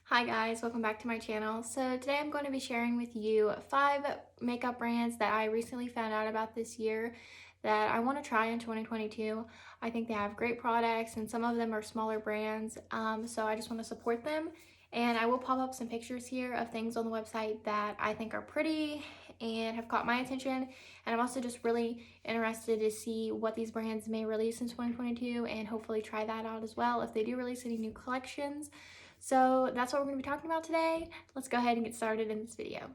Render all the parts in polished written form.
Hi guys, welcome back to my channel. So today I'm going to be sharing with you 5 makeup brands that I recently found out about this year that I want to try in 2022. I think they have great products and some of them are smaller brands, so I just want to support them. And I will pop up some pictures here of things on the website that I think are pretty and have caught my attention. And I'm also just really interested to see what these brands may release in 2022 and hopefully try that out as well if they do release any new collections. So that's what we're going to be talking about today. Let's go ahead and get started in this video.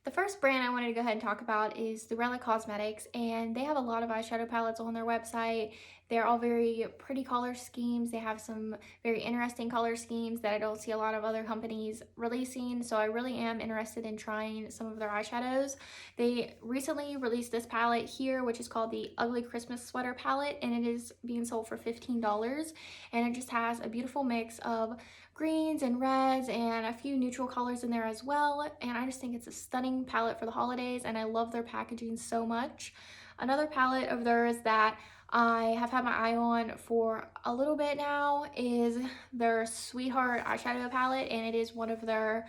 The first brand I wanted to go ahead and talk about is Devinah Cosmetics, and they have a lot of eyeshadow palettes on their website. They're all very pretty color schemes. They have some very interesting color schemes that I don't see a lot of other companies releasing, so I really am interested in trying some of their eyeshadows. They recently released this palette here, which is called the Ugly Christmas Sweater palette, and it is being sold for $15, and it just has a beautiful mix of greens and reds and a few neutral colors in there as well, and I just think it's a stunning palette for the holidays and I love their packaging so much. Another palette of theirs that I have had my eye on for a little bit now is their Sweetheart eyeshadow palette, and it is one of their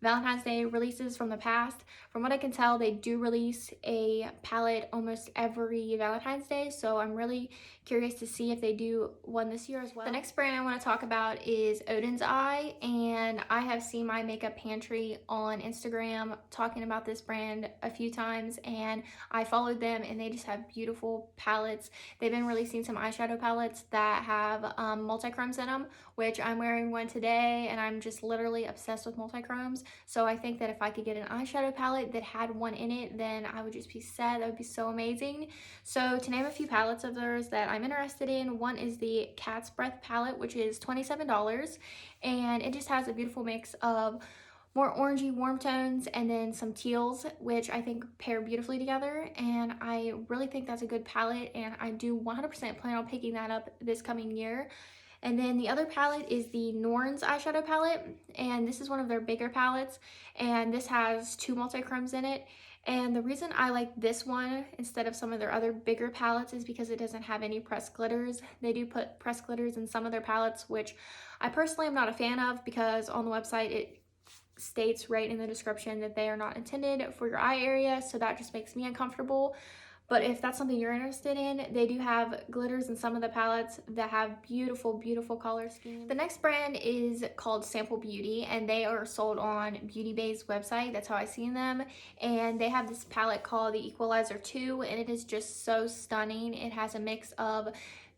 Valentine's Day releases from the past. From what I can tell, they do release a palette almost every Valentine's Day, so I'm really curious to see if they do one this year as well. The next brand I want to talk about is Odin's Eye, and I have seen my makeup pantry on Instagram talking about this brand a few times, and I followed them and they just have beautiful palettes. They've been releasing some eyeshadow palettes that have multi-chromes in them, which I'm wearing one today, and I'm just literally obsessed with multi-chromes. So I think that if I could get an eyeshadow palette that had one in it, then I would just be set. That would be so amazing. So to name a few palettes of theirs that I'm interested in, one is the Cat's Breath palette, which is $27, and it just has a beautiful mix of more orangey warm tones and then some teals, which I think pair beautifully together, and I really think that's a good palette, and I do 100% plan on picking that up this coming year. And then the other palette is the Norns eyeshadow palette, and this is one of their bigger palettes, and this has 2 multi-chromes in it. And the reason I like this one instead of some of their other bigger palettes is because it doesn't have any pressed glitters. They do put pressed glitters in some of their palettes, which I personally am not a fan of, because on the website it states right in the description that they are not intended for your eye area, so that just makes me uncomfortable. But if that's something you're interested in, they do have glitters in some of the palettes that have beautiful, beautiful color schemes. The next brand is called Sample Beauty, and they are sold on Beauty Bay's website. That's how I seen them. And they have this palette called the Equalizer 2, and it is just so stunning. It has a mix of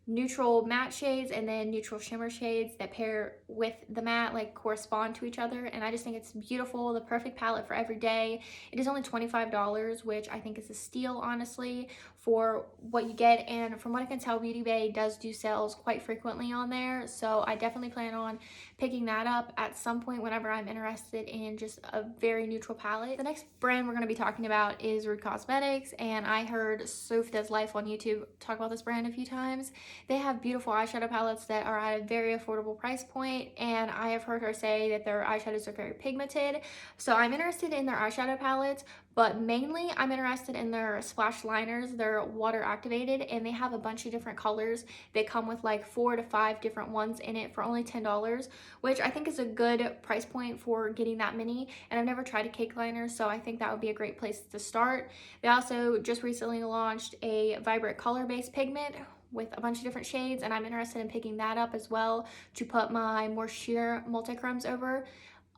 neutral matte shades and then neutral shimmer shades that pair with the matte, like correspond to each other, and I just think it's beautiful. The perfect palette for every day. It is only $25, which I think is a steal, honestly, for what you get. And from what I can tell, Beauty Bay does do sales quite frequently on there, so I definitely plan on picking that up at some point whenever I'm interested in just a very neutral palette. The next brand we're going to be talking about is Devinah Cosmetics, and I heard Soph Does Life on YouTube talk about this brand a few times. They have beautiful eyeshadow palettes that are at a very affordable price point, and I have heard her say that their eyeshadows are very pigmented. So I'm interested in their eyeshadow palettes, but mainly I'm interested in their splash liners. They're water activated, and they have a bunch of different colors. They come with like 4 to 5 different ones in it for only $10, which I think is a good price point for getting that many. And I've never tried a cake liner, so I think that would be a great place to start. They also just recently launched a vibrant color-based pigment with a bunch of different shades, and I'm interested in picking that up as well to put my more sheer multi-chromes over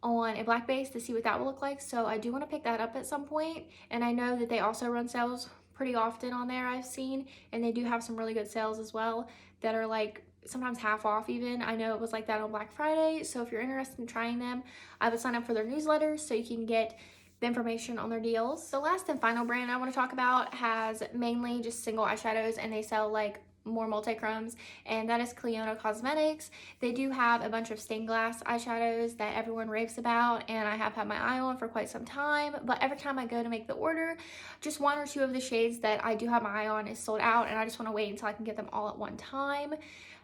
on a black base to see what that will look like. So I do want to pick that up at some point, and I know that they also run sales pretty often on there, I've seen, and they do have some really good sales as well that are like sometimes half off even. I know it was like that on Black Friday, so if you're interested in trying them, I would sign up for their newsletter so you can get the information on their deals. The last and final brand I want to talk about has mainly just single eyeshadows, and they sell like more multi-chromes, and that is Devinah Cosmetics. They do have a bunch of stained glass eyeshadows that everyone raves about, and I have had my eye on for quite some time, but every time I go to make the order, just 1 or 2 of the shades that I do have my eye on is sold out, and I just want to wait until I can get them all at one time.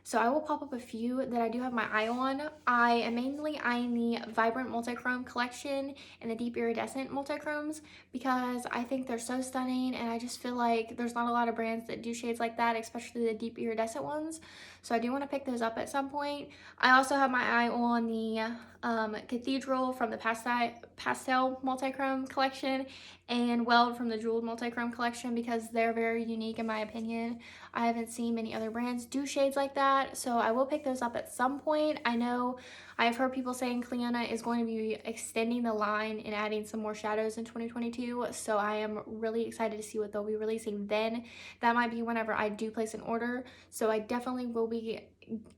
So I will pop up a few that I do have my eye on. I am mainly eyeing the Vibrant Multichrome collection and the Deep Iridescent Multichromes because I think they're so stunning, and I just feel like there's not a lot of brands that do shades like that, especially the Deep Iridescent ones. So I do want to pick those up at some point. I also have my eye on the Cathedral from the Pastel Multichrome collection, and Weld from the Jeweled Multichrome collection, because they're very unique in my opinion. I haven't seen many other brands do shades like that, so I will pick those up at some point. I know I've heard people saying Cliona is going to be extending the line and adding some more shadows in 2022, so I am really excited to see what they'll be releasing then. That might be whenever I do place an order, so I definitely will be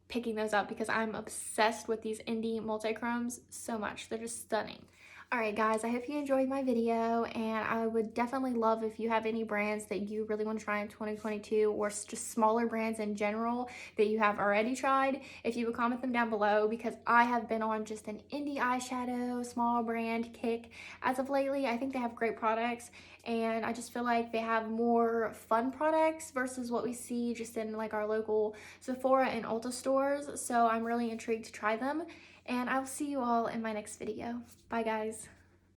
picking those up because I'm obsessed with these indie multichromes so much. They're just stunning. Alright guys, I hope you enjoyed my video, and I would definitely love if you have any brands that you really want to try in 2022, or just smaller brands in general that you have already tried. If you would comment them down below, because I have been on just an indie eyeshadow small brand kick as of lately. I think they have great products, and I just feel like they have more fun products versus what we see just in like our local Sephora and Ulta stores. So I'm really intrigued to try them, and I'll see you all in my next video. Bye guys.